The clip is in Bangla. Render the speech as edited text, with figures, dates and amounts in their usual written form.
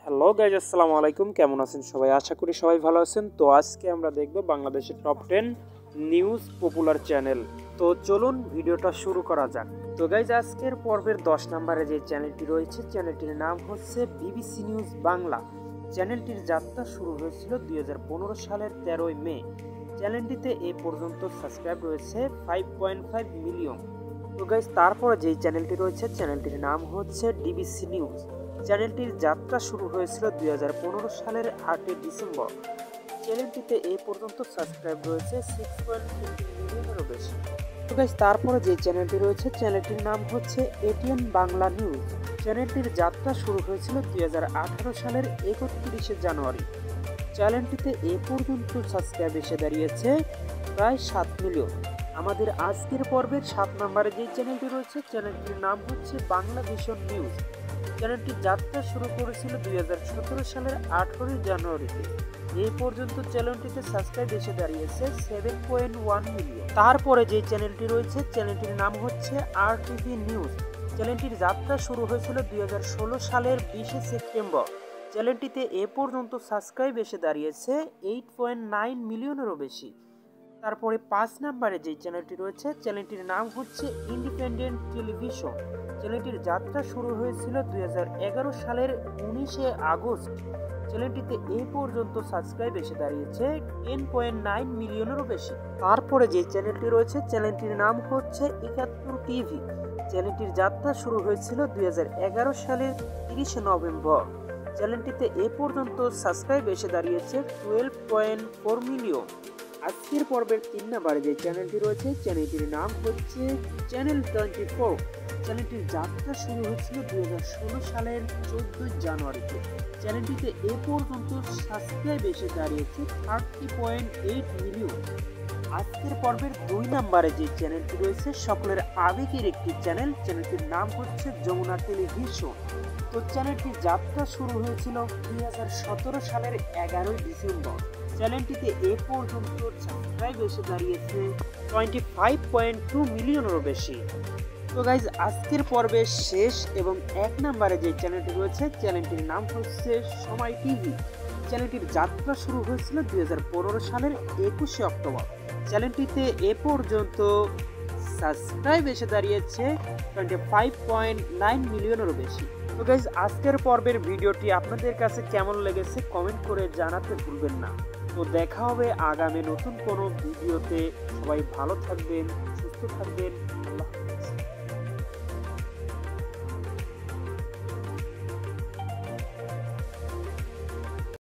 হ্যালো গাইজ, আসসালামু আলাইকুম। কেমন আছেন সবাই? আশা করি সবাই ভালো আছেন। তো আজকে আমরা দেখব বাংলাদেশের টপ 10 নিউজ পপুলার চ্যানেল। তো চলুন ভিডিওটা শুরু করা যাক। তো গাইজ, আজকের পর্বের 10 নম্বরে যে চ্যানেলটি রয়েছে, চ্যানেলটির নাম হচ্ছে বিবিসি নিউজ বাংলা। চ্যানেলটির যাত্রা শুরু হয়েছিল 2015 সালের 13 মে। চ্যানেলটিতে এ পর্যন্ত সাবস্ক্রাইব রয়েছে 5.5 মিলিয়ন। তো গাইজ, তারপরে যেই চ্যানেলটি রয়েছে, চ্যানেলটির নাম হচ্ছে ডিবিসি নিউজ। চ্যানেলটির যাত্রা শুরু হয়েছিল 2015 সালের 8 ডিসেম্বর। চ্যানেলটিতে এ পর্যন্ত সাবস্ক্রাইব রয়েছে 6.50 মিলিয়নেরও বেশি। তো গাইস, তারপরে যে চ্যানেলটি রয়েছে, চ্যানেলটির নাম হচ্ছে এটিএন বাংলা নিউজ। চ্যানেলটির যাত্রা শুরু হয়েছিল 2018 সালের 31 জানুয়ারি। চ্যানেলটিতে এ পর্যন্ত সাবস্ক্রাইব এসে দাঁড়িয়েছে প্রায় 7 মিলিয়ন। আমাদের আজকের পর্বের 7 নম্বরে যে চ্যানেলটি রয়েছে, চ্যানেলটির নাম হচ্ছে বাংলাভিশন নিউজ। চ্যানেলটি যাত্রা শুরু করেছিল 2017 সালের 18 জানুয়ারিতে। এই পর্যন্ত চ্যানেলটিতে সাবস্ক্রাইব এসে দাঁড়িয়েছে 7.1 মিলিয়ন। তারপরে যে চ্যানেলটি রয়েছে, চ্যানেলটির নাম হচ্ছে আরটিভি নিউজ। চ্যানেলটির যাত্রা শুরু হয়েছিল 2016 সালের 20 সেপ্টেম্বর। চ্যানেলটিতে এ পর্যন্ত সাবস্ক্রাইব এসে দাঁড়িয়েছে 8.9 মিলিয়নেরও বেশি। তারপরে 5 নম্বরে যে চ্যানেলটি রয়েছে, চ্যানেলটির নাম হচ্ছে ইন্ডিপেন্ডেন্ট টেলিভিশন। চ্যানেলটির যাত্রা শুরু হয়েছিল 2011 সালের 19 আগস্ট। চ্যানেলটিতে এই পর্যন্ত সাবস্ক্রাইব এসে দাঁড়িয়েছে 10.9 মিলিয়নেরও বেশি। তারপরে যে চ্যানেলটি রয়েছে, চ্যানেলটির নাম হচ্ছে 71 টিভি। চ্যানেলটির যাত্রা শুরু হয়েছিল 2011 সালের 30 নভেম্বর। চ্যানেলটিতে এ পর্যন্ত সাবস্ক্রাইব এসে দাঁড়িয়েছে 12.4 মিলিয়ন। আজকের পর্বের 3 নম্বরে যে চ্যানেলটি রয়েছে, চ্যানেলটির নাম হচ্ছে চ্যানেল 24। চ্যানেলটির যাত্রা শুরু হয়েছিল 2016 সালের 14 জানুয়ারিতে। চ্যানেলটিতে এ পর্যন্ত সাবস্ক্রাইব এসে দাঁড়িয়েছে 30.8 মিলিয়ন। আজকের পর্বের 2 নম্বরে যে চ্যানেলটি রয়েছে, সকলের আবেগের একটি চ্যানেল। চ্যানেলটির নাম হচ্ছে যমুনা টেলিভিশন। তো চ্যানেলটির যাত্রা শুরু হয়েছিল 2017 সালের 11 ডিসেম্বর। চ্যানেলটিতে এ পর্যন্ত সাবস্ক্রাইব এসে দাঁড়িয়েছে 25.2 মিলিয়নেরও বেশি। তো গাইজ, আজকের পর্বের শেষ এবং 1 নম্বরে যে চ্যানেলটি রয়েছে, চ্যানেলটির নাম হচ্ছে সময় টিভি। চ্যানেলটির যাত্রা শুরু হয়েছিল 2015 সালের 21 অক্টোবর। চ্যানেলটিতে এ পর্যন্ত সাবস্ক্রাইব এসে দাঁড়িয়েছে 25.9 মিলিয়নেরও বেশি। তো গাইজ, আজকের পর্বের ভিডিওটি আপনাদের কাছে কেমন লেগেছে কমেন্ট করে জানাতে ভুলবেন না। তো দেখা হবে আগামী নতুন কোনো ভিডিওতে। সবাই ভালো থাকবেন, সুস্থ থাকবেন।